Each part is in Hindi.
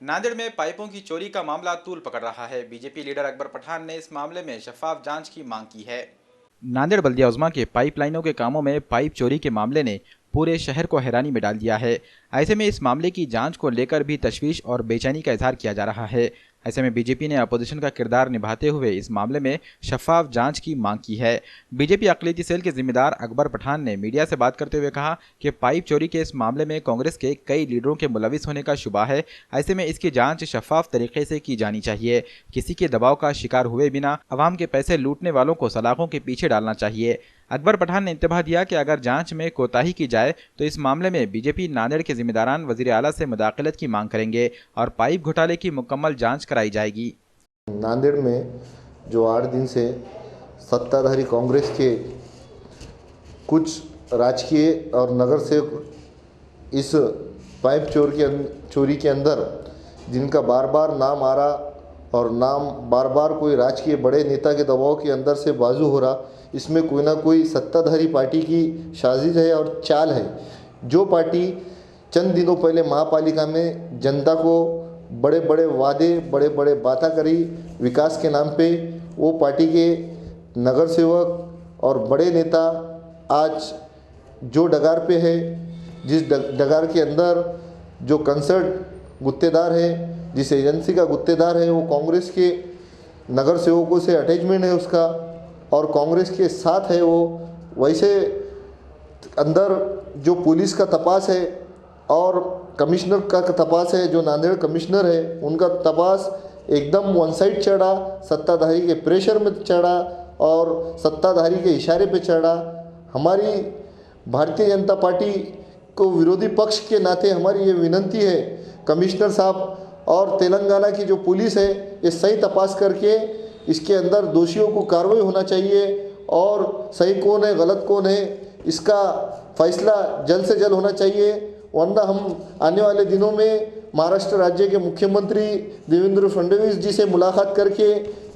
नांदेड़ में पाइपों की चोरी का मामला तूल पकड़ रहा है। बीजेपी लीडर अकबर पठान ने इस मामले में शफाफ जांच की मांग की है। नांदेड़ बल्दिया उज़्मा के पाइपलाइनों के कामों में पाइप चोरी के मामले ने पूरे शहर को हैरानी में डाल दिया है। ऐसे में इस मामले की जांच को लेकर भी तशवीश और बेचैनी का इजहार किया जा रहा है। ऐसे में बीजेपी ने अपोजिशन का किरदार निभाते हुए इस मामले में शफाफ जांच की मांग की है। बीजेपी अक़लियती सेल के जिम्मेदार अकबर पठान ने मीडिया से बात करते हुए कहा कि पाइप चोरी के इस मामले में कांग्रेस के कई लीडरों के मुलविस होने का शुबा है। ऐसे में इसकी जांच शफाफ तरीके से की जानी चाहिए। किसी के दबाव का शिकार हुए बिना अवाम के पैसे लूटने वालों को सलाखों के पीछे डालना चाहिए। अकबर पठान ने इंतबाह दिया कि अगर जांच में कोताही की जाए तो इस मामले में बीजेपी नांदेड़ के जिम्मेदारान वजीर आला से मुदाखलत की मांग करेंगे और पाइप घोटाले की मुकम्मल जांच कराई जाएगी। नांदेड़ में जो 8 दिन से सत्ताधारी कांग्रेस के कुछ राजकीय और नगर सेवक इस पाइप चोरी के अंदर जिनका बार बार नाम आ रहा और नाम बार बार कोई राजकीय बड़े नेता के दबाव के अंदर से बाजू हो रहा, इसमें कोई ना कोई सत्ताधारी पार्टी की साजिश है और चाल है। जो पार्टी चंद दिनों पहले महापालिका में जनता को बड़े बड़े वादे, बड़े बड़े बातें करी विकास के नाम पे, वो पार्टी के नगर सेवक और बड़े नेता आज जो डगार पे है, जिस डगार के अंदर जो कंसर्ट गुत्तेदार है, जिस एजेंसी का गुत्तेदार है, वो कांग्रेस के नगर सेवकों से अटैचमेंट है उसका और कांग्रेस के साथ है वो। वैसे अंदर जो पुलिस का तपास है और कमिश्नर का तपास है, जो नांदेड़ कमिश्नर है, उनका तपास एकदम वन साइड चढ़ा, सत्ताधारी के प्रेशर में चढ़ा और सत्ताधारी के इशारे पे चढ़ा। हमारी भारतीय जनता पार्टी को विरोधी पक्ष के नाते हमारी ये विनती है, कमिश्नर साहब और तेलंगाना की जो पुलिस है, ये सही तपास करके इसके अंदर दोषियों को कार्रवाई होना चाहिए और सही कौन है गलत कौन है इसका फैसला जल्द से जल्द होना चाहिए। वरना हम आने वाले दिनों में महाराष्ट्र राज्य के मुख्यमंत्री देवेंद्र फडणवीस जी से मुलाकात करके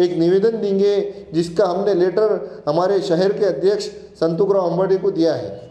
एक निवेदन देंगे, जिसका हमने लेटर हमारे शहर के अध्यक्ष संतोखराव अंबाडी को दिया है।